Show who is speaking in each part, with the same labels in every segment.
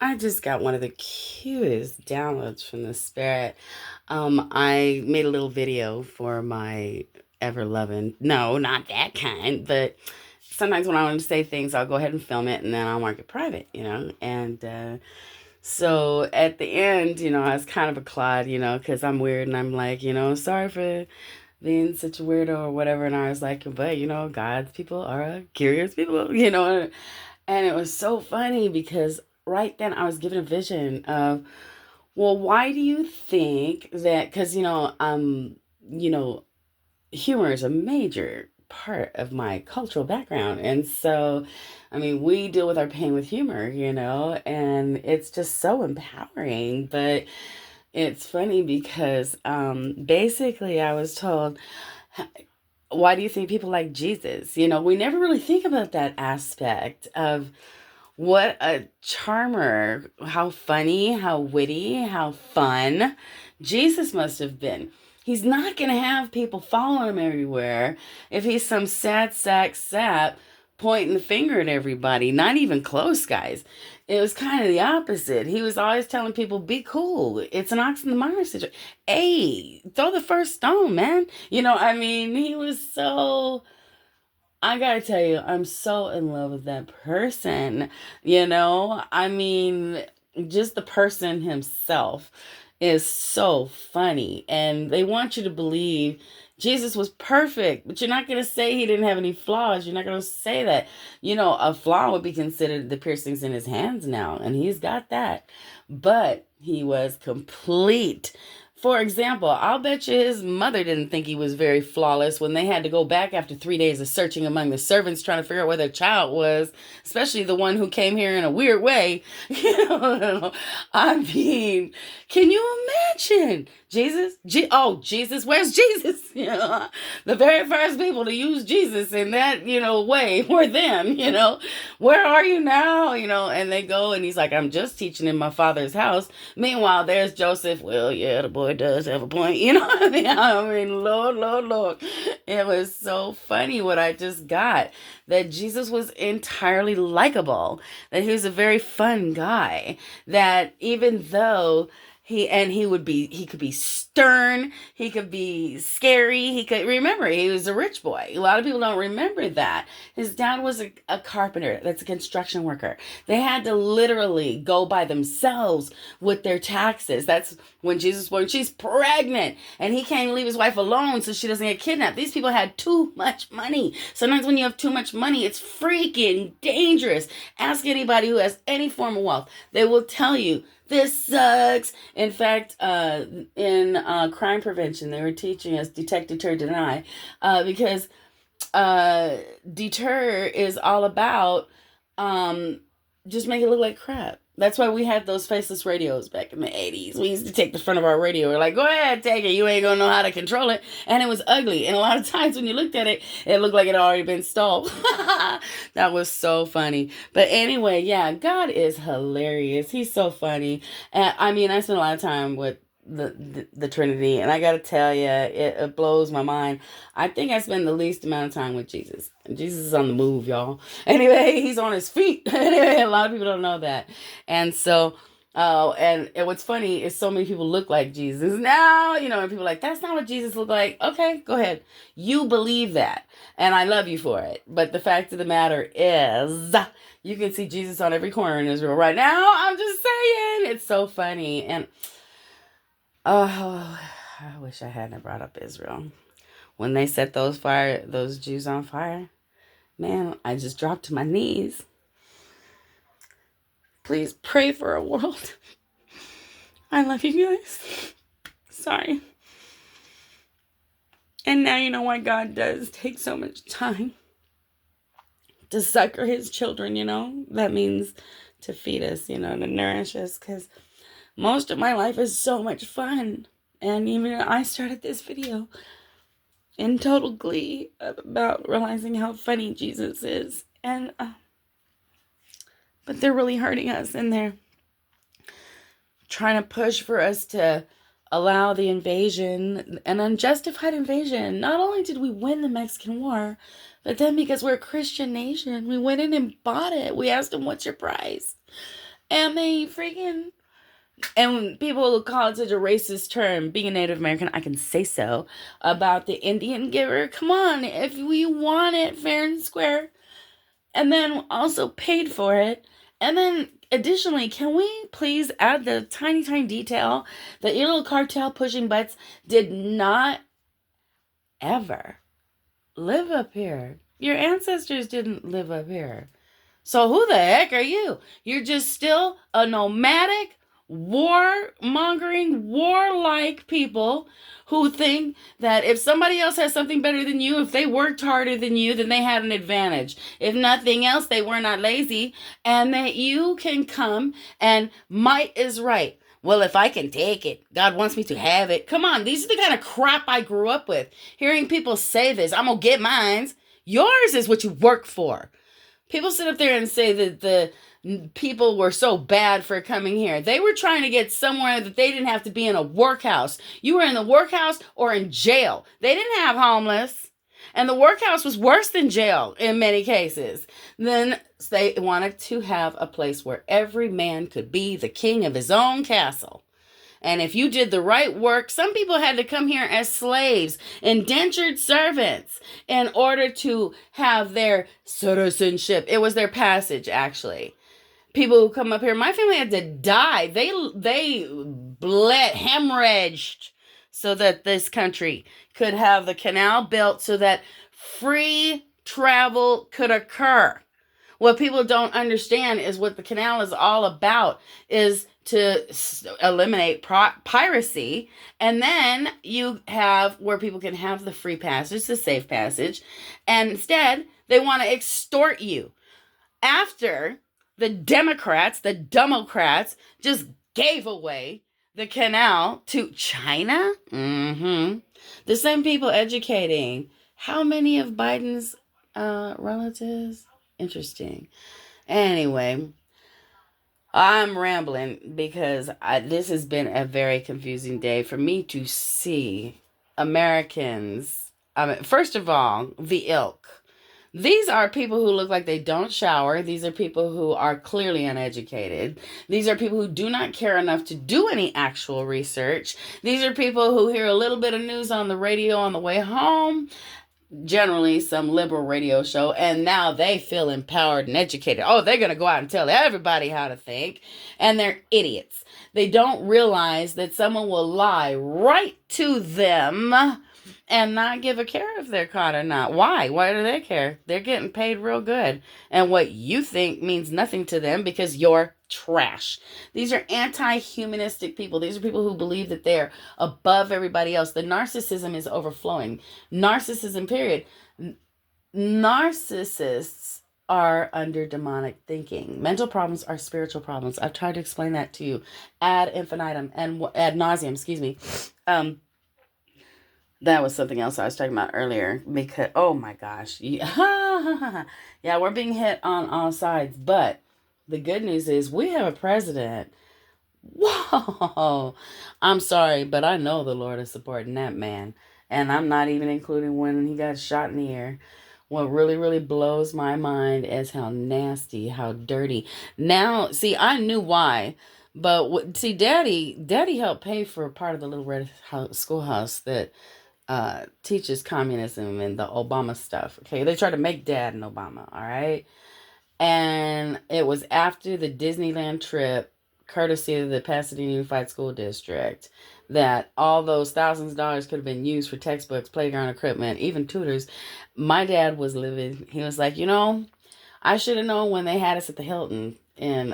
Speaker 1: I just got one of the cutest downloads from the spirit. I made a little video for my ever loving, no, not that kind, but sometimes when I want to say things, I'll go ahead and film it and then I'll mark it private, And so at the end, I was kind of a clod, because I'm weird and I'm like, sorry for being such a weirdo or whatever. And I was like, but, God's people are curious people, And it was so funny because right then I was given a vision of, well, why do you think that? Because you know, humor is a major part of my cultural background, and so, I mean, we deal with our pain with humor, and it's just so empowering. But it's funny because basically, I was told, why do you think people like Jesus? We never really think about that aspect of what a charmer, how funny, how witty, how fun Jesus must have been. He's not going to have people follow him everywhere if he's some sad sack sap pointing the finger at everybody, not even close guys. It was kind of the opposite. He was always telling people, be cool. It's an ox in the mire situation. Hey, throw the first stone, man. I mean, he was so, I gotta tell you, I'm so in love with that person. I mean, just the person himself is so funny. And they want you to believe Jesus was perfect, but you're not going to say he didn't have any flaws. You're not going to say that. A flaw would be considered the piercings in his hands now, and he's got that. But he was complete. For example, I'll bet you his mother didn't think he was very flawless when they had to go back after 3 days of searching among the servants trying to figure out where their child was, especially the one who came here in a weird way. I mean, can you imagine? Jesus? Jesus, where's Jesus? The very first people to use Jesus in that, way were them, Where are you now? And they go and he's like, I'm just teaching in my father's house. Meanwhile, there's Joseph. Well, yeah, the boy does have a point. You know what I mean? Lord, Lord, Lord. It was so funny what I just got. That Jesus was entirely likable. That he was a very fun guy. That even though he could be stern, he could be scary, he could, remember, he was a rich boy. A lot of people don't remember that. His dad was a carpenter, that's a construction worker. They had to literally go by themselves with their taxes. That's when Jesus was born. She's pregnant, and he can't leave his wife alone so she doesn't get kidnapped. These people had too much money. Sometimes when you have too much money, it's freaking dangerous. Ask anybody who has any form of wealth. They will tell you, this sucks. In fact, in crime prevention, they were teaching us detect, deter, deny, because deter is all about just make it look like crap. That's why we had those faceless radios back in the 80s. We used to take the front of our radio. We're like, go ahead, take it. You ain't going to know how to control it. And it was ugly. And a lot of times when you looked at it, it looked like it had already been stole. That was so funny. But anyway, yeah, God is hilarious. He's so funny. And I mean, I spent a lot of time with the Trinity, and I gotta tell you, it blows my mind. I think I spend the least amount of time with Jesus. And Jesus is on the move, y'all. Anyway, he's on his feet. Anyway, a lot of people don't know that. And so, and what's funny is so many people look like Jesus now, and people are like, that's not what Jesus looked like. Okay, go ahead. You believe that. And I love you for it. But the fact of the matter is, you can see Jesus on every corner in Israel right now. I'm just saying. It's so funny. And oh, I wish I hadn't brought up Israel. When they set those Jews on fire, man, I just dropped to my knees. Please pray for a world. I love you guys. Sorry. And now you know why God does take so much time to succor his children, That means to feed us, to nourish us, because most of my life is so much fun. And even I started this video in total glee about realizing how funny Jesus is. And, but they're really hurting us, and they're trying to push for us to allow the invasion, an unjustified invasion. Not only did we win the Mexican War, but then because we're a Christian nation, we went in and bought it. We asked them, what's your price? And they freaking, and when people call it such a racist term, being a Native American, I can say so, about the Indian giver. Come on, if we want it fair and square, and then also paid for it. And then additionally, can we please add the tiny, tiny detail that your little cartel pushing butts did not ever live up here? Your ancestors didn't live up here. So who the heck are you? You're just still a nomadic, war-mongering, warlike people who think that if somebody else has something better than you, if they worked harder than you, then they had an advantage. If nothing else, they were not lazy, and that you can come and might is right. Well, if I can take it, God wants me to have it. Come on, these are the kind of crap I grew up with. Hearing people say this, I'm going to get mine. Yours is what you work for. People sit up there and say that the people were so bad for coming here. They were trying to get somewhere that they didn't have to be in a workhouse. You were in the workhouse or in jail. They didn't have homeless. And the workhouse was worse than jail in many cases. Then they wanted to have a place where every man could be the king of his own castle. And if you did the right work, some people had to come here as slaves, indentured servants, in order to have their citizenship. It was their passage, actually. People who come up here, my family had to die. They bled, hemorrhaged, so that this country could have the canal built so that free travel could occur. What people don't understand is what the canal is all about is to eliminate piracy. And then you have where people can have the free passage, the safe passage. And instead, they want to extort you. After the Democrats just gave away the canal to China. The same people educating. How many of Biden's relatives? Interesting. Anyway, I'm rambling because this has been a very confusing day for me to see Americans. First of all, the ilk. These are people who look like they don't shower. These are people who are clearly uneducated. These are people who do not care enough to do any actual research. These are people who hear a little bit of news on the radio on the way home, generally some liberal radio show, and now they feel empowered and educated. Oh, they're going to go out and tell everybody how to think, and they're idiots. They don't realize that someone will lie right to them and not give a care if they're caught or not. Why? Why do they care? They're getting paid real good, and what you think means nothing to them because you're trash. These are anti-humanistic people. These are people who believe that they're above everybody else. The narcissism is overflowing. Narcissism, period. Narcissists are under demonic thinking. Mental problems are spiritual problems. I've tried to explain that to you ad infinitum and ad nauseum, excuse me. That was something else I was talking about earlier because, oh my gosh. Yeah, we're being hit on all sides, but the good news is we have a president. Whoa. I'm sorry, but I know the Lord is supporting that man. And I'm not even including when he got shot in the air. What really, really blows my mind is how nasty, how dirty. Now, see, I knew why. But see, Daddy helped pay for part of the little red schoolhouse that teaches communism and the Obama stuff. Okay, they try to make Dad an Obama. All right. And it was after the Disneyland trip, courtesy of the Pasadena Unified School District, that all those thousands of dollars could have been used for textbooks, playground equipment, even tutors. My dad was livid. He was like, I should have known when they had us at the Hilton in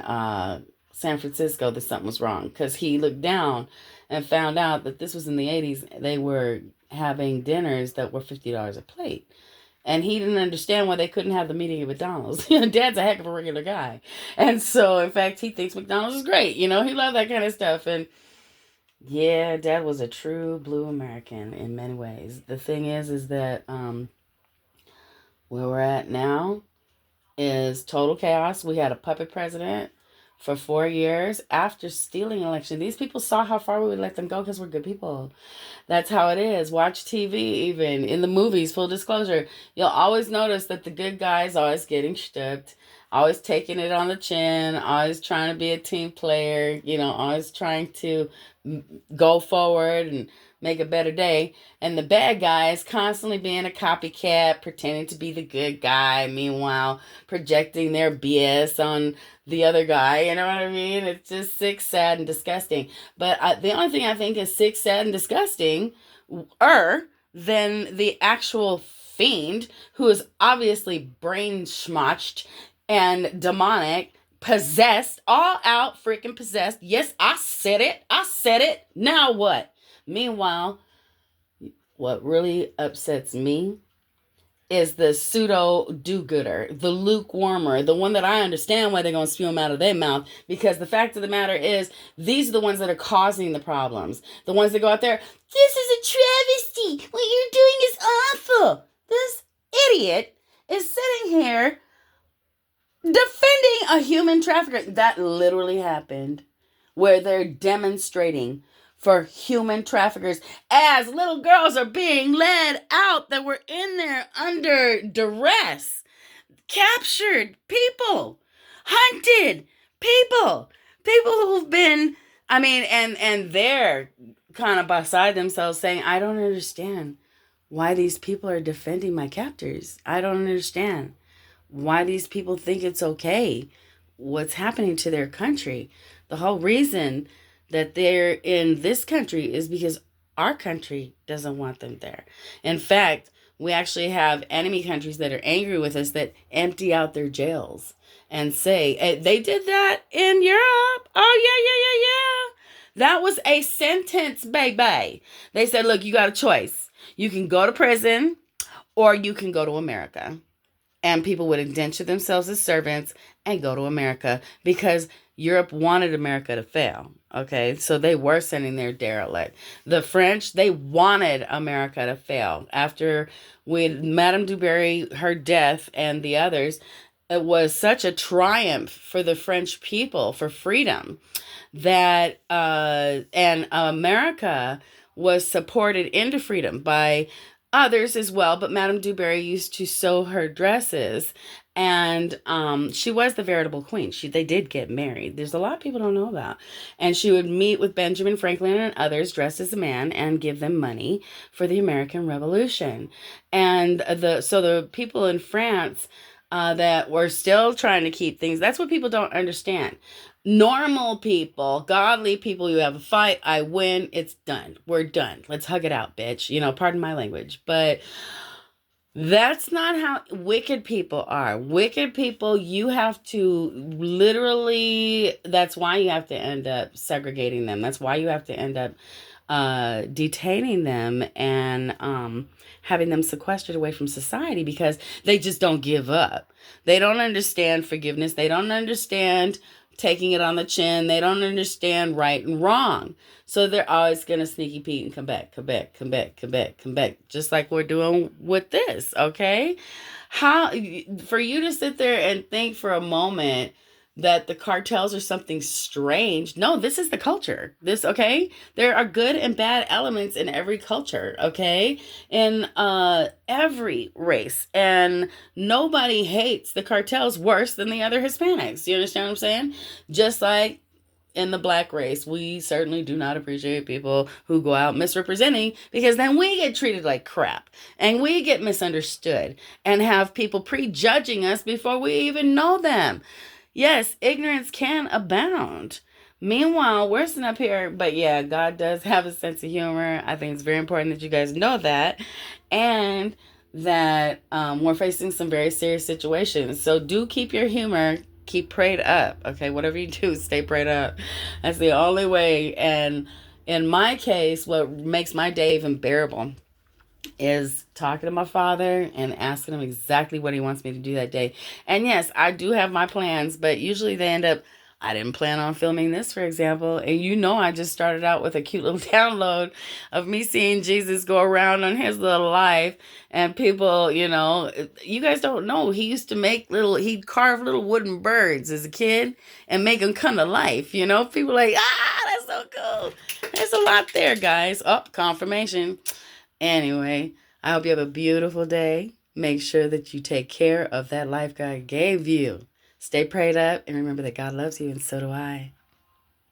Speaker 1: San Francisco that something was wrong. Because he looked down and found out that this was in the 80s. They were having dinners that were $50 a plate. And he didn't understand why they couldn't have the meeting at McDonald's. Dad's a heck of a regular guy. And so, in fact, he thinks McDonald's is great. He loved that kind of stuff. And yeah, Dad was a true blue American in many ways. The thing is that where we're at now is total chaos. We had a puppet president for 4 years after stealing an election. These people saw how far we would let them go because we're good people. That's how it is. Watch TV, even in the movies, full disclosure. You'll always notice that the good guys always getting stooped. always taking it on the chin, always trying to be a team player, always trying to go forward and make a better day. And the bad guy is constantly being a copycat, pretending to be the good guy, meanwhile projecting their BS on the other guy. You know what I mean? It's just sick, sad, and disgusting. But the only thing I think is sick, sad, and disgusting than the actual fiend who is obviously brain schmotched and demonic, possessed, all out freaking possessed. Yes, I said it. I said it. Now what? Meanwhile, what really upsets me is the pseudo do-gooder, the lukewarmer, the one that I understand why they're going to spew them out of their mouth, because the fact of the matter is, these are the ones that are causing the problems. The ones that go out there, this is a travesty. What you're doing is awful. This idiot is sitting here defending a human trafficker. That literally happened, where they're demonstrating for human traffickers as little girls are being led out that were in there under duress, captured people, hunted people who've been, and they're kind of beside themselves saying, I don't understand why these people are defending my captors. I don't understand why these people think it's okay what's happening to their country. The whole reason that they're in this country is because our country doesn't want them there. In fact, we actually have enemy countries that are angry with us that empty out their jails and say, they did that in Europe. Oh, yeah. That was a sentence, baby. They said, look, you got a choice. You can go to prison or you can go to America. And people would indenture themselves as servants and go to America because Europe wanted America to fail. Okay, so they were sending their derelict. The French, they wanted America to fail. After with Madame du Barry, her death, and the others, it was such a triumph for the French people for freedom that and America was supported into freedom by others as well, but Madame du Barry used to sew her dresses, and she was the veritable queen. They did get married. There's a lot of people don't know about. And she would meet with Benjamin Franklin and others dressed as a man and give them money for the American Revolution. And the people in France that were still trying to keep things, that's what people don't understand. Normal people, godly people, you have a fight, I win, it's done. We're done. Let's hug it out, bitch. Pardon my language. But that's not how wicked people are. Wicked people, you have to literally, that's why you have to end up segregating them. That's why you have to end up detaining them and having them sequestered away from society, because they just don't give up. They don't understand forgiveness. They don't understand taking it on the chin. They don't understand right and wrong. So they're always going to sneaky Pete and come back. Just like we're doing with this, okay? For you to sit there and think for a moment that the cartels are something strange. No, this is the culture. Okay? There are good and bad elements in every culture, okay? In every race. And nobody hates the cartels worse than the other Hispanics. You understand what I'm saying? Just like in the black race, we certainly do not appreciate people who go out misrepresenting, because then we get treated like crap and we get misunderstood and have people prejudging us before we even know them. Yes, ignorance can abound. Meanwhile, we're sitting up here, but yeah, God does have a sense of humor. I think it's very important that you guys know that, and that we're facing some very serious situations. So do keep your humor, keep prayed up, okay? Whatever you do, stay prayed up. That's the only way. And in my case, what makes my day even bearable is talking to my Father and asking him exactly what he wants me to do that day. And yes, I do have my plans, but usually they end up, I didn't plan on filming this, for example. And I just started out with a cute little download of me seeing Jesus go around on his little life. And people, you guys don't know, he used to he'd carve little wooden birds as a kid and make them come to life. People like, that's so cool. There's a lot there, guys. Oh, confirmation. Anyway, I hope you have a beautiful day. Make sure that you take care of that life God gave you. Stay prayed up and remember that God loves you, and so do I.